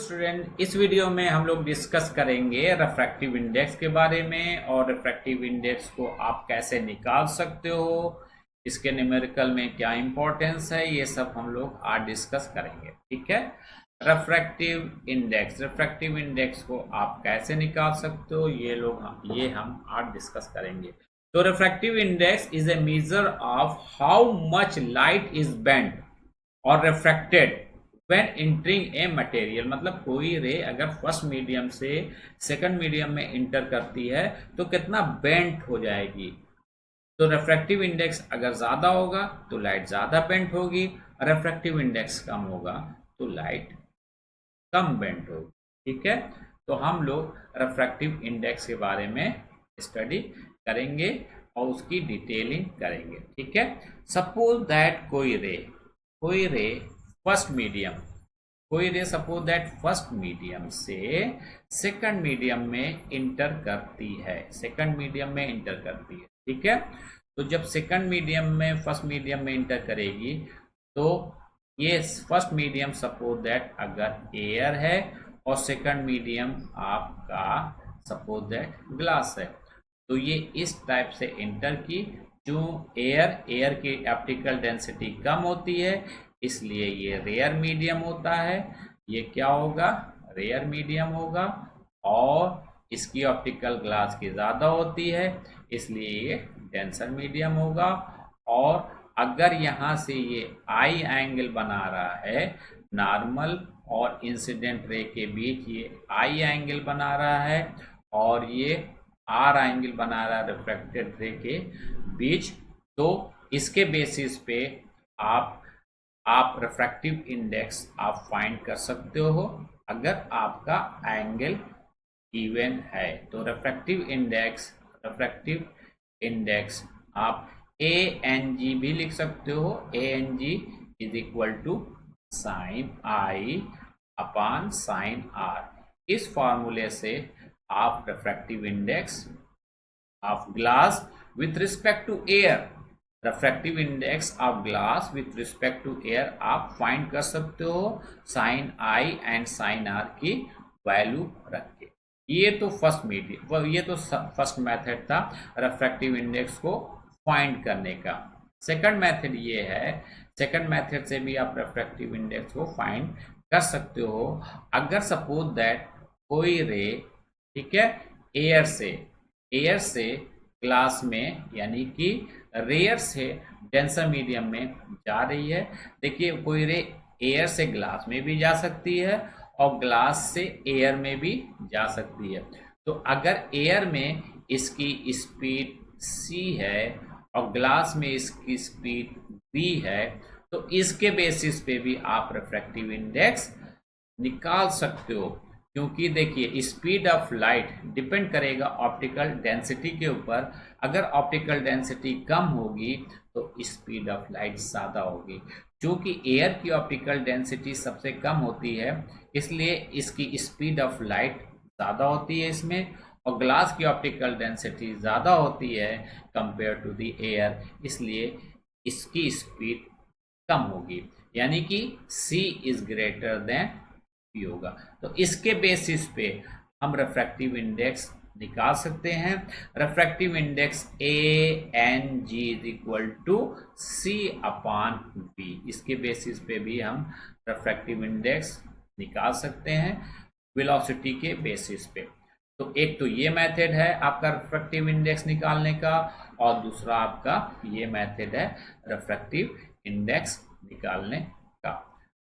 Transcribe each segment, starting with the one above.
Student, इस video में हम लोग डिस्कस करेंगे रिफ्रैक्टिव इंडेक्स के बारे में और रिफ्रैक्टिव इंडेक्स को आप कैसे निकाल सकते हो, इसके न्यूमेरिकल में क्या इंपॉर्टेंस है, ये सब हम लोग आज डिस्कस करेंगे। ठीक है। रिफ्रैक्टिव इंडेक्स को आप कैसे निकाल सकते हो, ये हम आज डिस्कस करेंगे। तो refractive index is a measure of how much light is bent और refracted when entering a material. मतलब कोई रे अगर फर्स्ट मीडियम से सेकंड मीडियम में इंटर करती है तो कितना बेंट हो जाएगी। तो रिफ्रैक्टिव इंडेक्स अगर ज्यादा होगा तो लाइट ज्यादा बेंट होगी, रिफ्रैक्टिव इंडेक्स कम होगा तो लाइट कम बेंट होगी। ठीक है। तो हम लोग रिफ्रैक्टिव इंडेक्स के बारे में स्टडी करेंगे और उसकी डिटेलिंग करेंगे। ठीक है। सपोज दैट कोई रे सपोज दैट फर्स्ट मीडियम से सेकंड मीडियम में इंटर करती है। ठीक है। तो जब सेकंड मीडियम में फर्स्ट मीडियम में इंटर करेगी तो ये फर्स्ट मीडियम सपोज दैट अगर एयर है और सेकंड मीडियम आपका सपोज दैट ग्लास है, तो ये इस टाइप से इंटर की। जो एयर की ऑप्टिकल डेंसिटी कम होती है इसलिए ये रेयर मीडियम होता है। ये क्या होगा? रेयर मीडियम होगा। और इसकी ऑप्टिकल ग्लास की ज़्यादा होती है इसलिए ये डेंसर मीडियम होगा। और अगर यहाँ से ये आई एंगल बना रहा है, नॉर्मल और इंसिडेंट रे के बीच ये आई एंगल बना रहा है और ये आर एंगल बना रहा है रिफ्लेक्टेड रे के बीच, तो इसके बेसिस पे आप रिफ्रैक्टिव इंडेक्स आप फाइंड कर सकते हो अगर आपका एंगल इवन है। तो रिफ्रैक्टिव इंडेक्स आप ANG भी लिख सकते हो। ANG is equal to sine i upon sine r. इस फॉर्मूले से आप refractive index of glass with respect to air, refractive index of glass with respect to air आप फाइंड कर सकते हो sine i and sine r की value रख के। ये तो फर्स्ट मेथड था रिफ्रैक्टिव इंडेक्स को फाइंड करने का। सेकंड मेथड ये है, सेकंड मेथड से भी आप रिफ्रैक्टिव इंडेक्स को फाइंड कर सकते हो। अगर सपोज दैट कोई रे, ठीक है, एयर से ग्लास में यानी कि रेयर से डेंसर मीडियम में जा रही है। देखिए कोई रे एयर से ग्लास में भी जा सकती है और ग्लास से एयर में भी जा सकती है। तो अगर एयर में इसकी स्पीड c है और ग्लास में इसकी स्पीड v है तो इसके बेसिस पे भी आप रिफ्रैक्टिव इंडेक्स निकाल सकते हो। क्योंकि देखिए स्पीड ऑफ लाइट डिपेंड करेगा ऑप्टिकल डेंसिटी के ऊपर। अगर ऑप्टिकल डेंसिटी कम होगी तो स्पीड ऑफ लाइट ज़्यादा होगी। क्योंकि एयर की ऑप्टिकल डेंसिटी सबसे कम होती है इसलिए इसकी स्पीड ऑफ लाइट ज़्यादा होती है इसमें, और ग्लास की ऑप्टिकल डेंसिटी ज़्यादा होती है कंपेयर टू द एयर, इसलिए इसकी स्पीड कम होगी। यानी कि c is greater than p होगा। तो इसके बेसिस पे हम रिफ्रैक्टिव इंडेक्स निकाल सकते हैं। Refractive index ANG is equal to c upon v। इसके बेसिस पे भी हम रिफ्रैक्टिव इंडेक्स निकाल सकते हैं वेलोसिटी के बेसिस पे। तो एक तो ये मेथड है आपका रिफ्रैक्टिव इंडेक्स निकालने का, और दूसरा आपका ये मेथड है रिफ्रैक्टिव इंडेक्स निकालने का।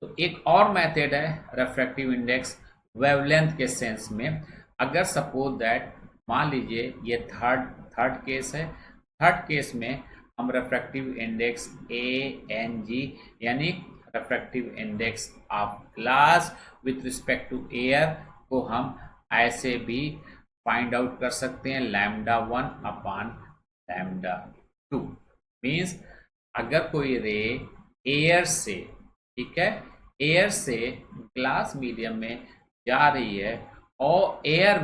तो एक और मेथड है रिफ्रैक्टिव इंडेक्स वेवलेंथ के सेंस में। अगर सपोज दैट मान लीजिए ये थर्ड केस है, थर्ड केस में हम रिफ्रैक्टिव इंडेक्स ANG यानी refractive index of glass with respect to air को हम ऐसे भी फाइंड आउट कर सकते हैं λ1 अपॉन λ2। मीन्स अगर कोई रे एयर से, ठीक है, एयर से ग्लास मीडियम में जा रही है और एयर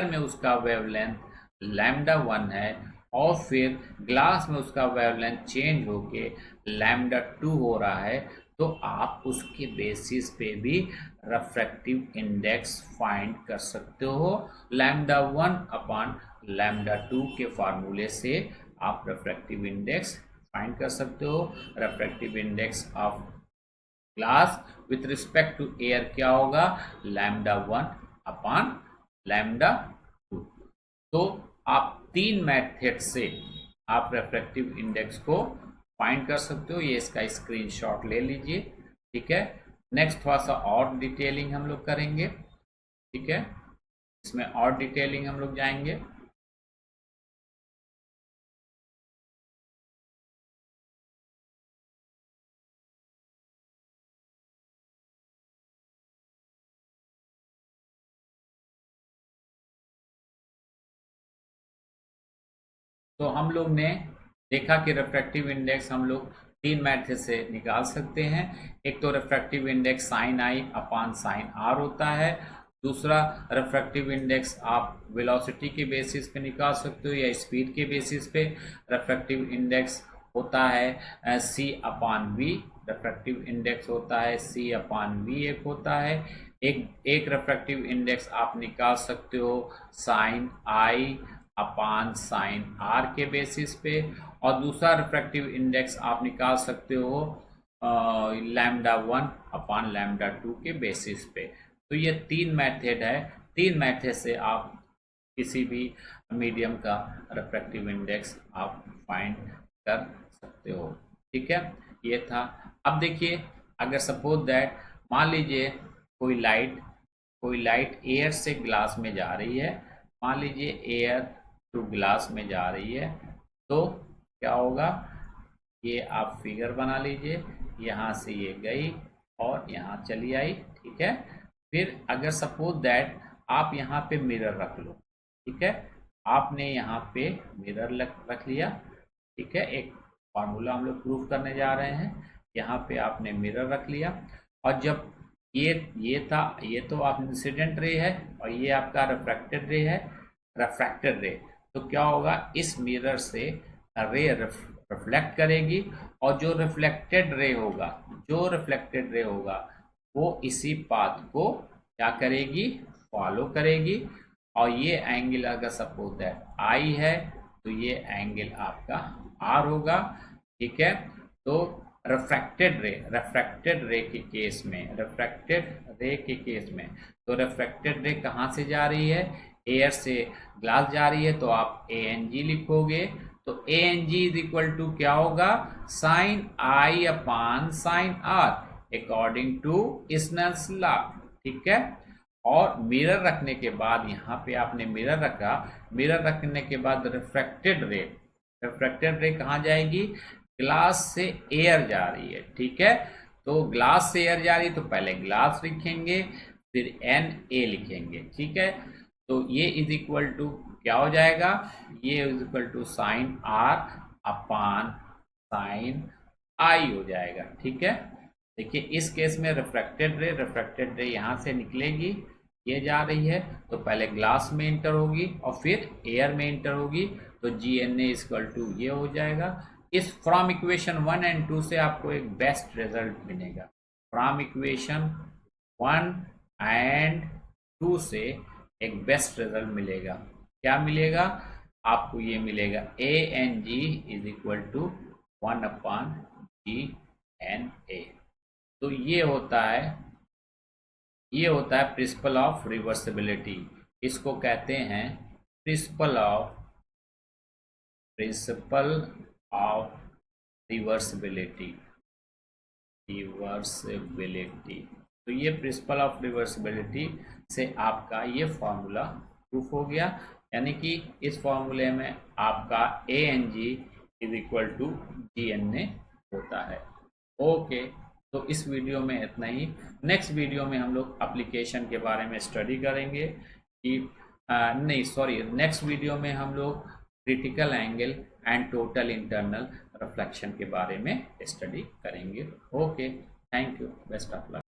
में उसका वेवलेंथ λ1 है और फिर ग्लास में उसका वेवलेंथ चेंज होके λ2 हो रहा है, तो आप उसके बेसिस पे भी रिफ्रैक्टिव इंडेक्स फाइंड कर सकते हो। लैम्डा 1 अपॉन लैम्डा 2 के फार्मूले से आप रिफ्रैक्टिव इंडेक्स फाइंड कर सकते हो। Refractive index of glass with respect to air क्या होगा, लैम्डा 1 अपॉन लैम्डा 2। तो आप 3 मेथड से आप रिफ्रैक्टिव इंडेक्स को फाइंड कर सकते हो। ये इसका स्क्रीनशॉट ले लीजिए, ठीक है। नेक्स्ट थोड़ा सा और डिटेलिंग हम लोग करेंगे, ठीक है। इसमें और डिटेलिंग हम लोग जाएंगे। तो हम लोग ने देखा कि रिफ्रैक्टिव इंडेक्स हम लोग 3 मेथड से निकाल सकते हैं। एक तो रिफ्रैक्टिव इंडेक्स साइन आई अपान साइन आर होता है। दूसरा रिफ्रैक्टिव इंडेक्स आप वेलोसिटी के बेसिस पे निकाल सकते हो या स्पीड के बेसिस पे। रिफ्रैक्टिव इंडेक्स होता है सी अपान वी, रिफ्रैक्टिव इंडेक्स होता है सी अपान वी एक होता है। एक रिफ्रैक्टिव इंडेक्स आप निकाल सकते हो साइन आई अपान साइन आर के बेसिस पे, और दूसरा रिफ्रैक्टिव इंडेक्स आप निकाल सकते हो लैम्डा 1 अपान लैम्डा 2 के बेसिस पे। तो ये 3 मेथड है। 3 मेथड से आप किसी भी मीडियम का रिफ्रैक्टिव इंडेक्स आप फाइंड कर सकते हो, ठीक है। ये था। अब देखिए, अगर सपोज दैट मान लीजिए कोई लाइट एयर से ग्लास में जा रही है, मान लीजिए एयर टू ग्लास में जा रही है, तो क्या होगा, ये आप फिगर बना लीजिए। यहाँ से ये गई और यहाँ चली आई, ठीक है। फिर अगर सपोज दैट आप यहाँ पे मिरर रख लो, ठीक है। आपने यहाँ पे मिरर रख लिया, ठीक है। एक फार्मूला हम लोग प्रूफ करने जा रहे हैं। यहाँ पे आपने मिरर रख लिया, और जब ये तो आप इंसिडेंट रे है और ये आपका रिफ्रैक्टेड रे है, रिफ्रैक्टेड रे। तो क्या होगा, इस मिरर से रे रिफ्लेक्ट करेगी, और जो रिफ्लेक्टेड रे होगा वो इसी पाथ को क्या करेगी, फॉलो करेगी। और ये एंगल अगर सपोज दैट आई है, तो ये एंगल आपका आर होगा, ठीक है। तो रिफ्रैक्टेड रे के केस में तो रिफ्रैक्टेड रे कहाँ से जा रही है, एयर से ग्लास जा रही है, तो आप ए एन जी लिखोगे। तो A N G is equal to क्या होगा, sine I upon sine R according to Snell's law, ठीक है। और मिरर रखने के बाद, यहाँ पे आपने मिरर रखा, मिरर रखने के बाद रिफ्रैक्टेड रे कहाँ जाएगी, ग्लास से एयर जा रही है, ठीक है। तो ग्लास से एयर जा रही है, तो पहले ग्लास लिखेंगे, फिर एन ए लिखेंगे, ठीक है। तो ये इज इक्वल टू क्या हो जाएगा, ये is equal to sine R upon sine I हो जाएगा, ठीक है। देखिए इस केस में रिफ्रैक्टेड रे यहाँ से निकलेगी, ये जा रही है, तो पहले ग्लास में इंटर होगी और फिर एयर में इंटर होगी, तो जी एन ए इक्वल टू ये हो जाएगा। इस फ्रॉम इक्वेशन 1 एंड 2 से आपको एक बेस्ट रिजल्ट मिलेगा। फ्रॉम इक्वेशन 1 एंड 2 से एक बेस्ट रिजल्ट मिलेगा। क्या मिलेगा आपको, ये मिलेगा A N G is equal to 1 upon G N A. तो ये होता है प्रिंसिपल ऑफ रिवर्सिबिलिटी। इसको कहते हैं प्रिंसिपल ऑफ रिवर्सिबिलिटी। तो ये प्रिंसिपल ऑफ रिवर्सिबिलिटी से आपका ये फॉर्मूला प्रूफ हो गया, यानी कि इस फॉर्मूले में आपका A N G is equal to G N A होता है। ओके, तो इस वीडियो में इतना ही। नेक्स्ट वीडियो में हम लोग एप्लीकेशन के बारे में स्टडी करेंगे कि नेक्स्ट वीडियो में हम लोग critical angle and total internal reflection के बारे में स्टडी करेंगे। Okay, thank you, best of luck.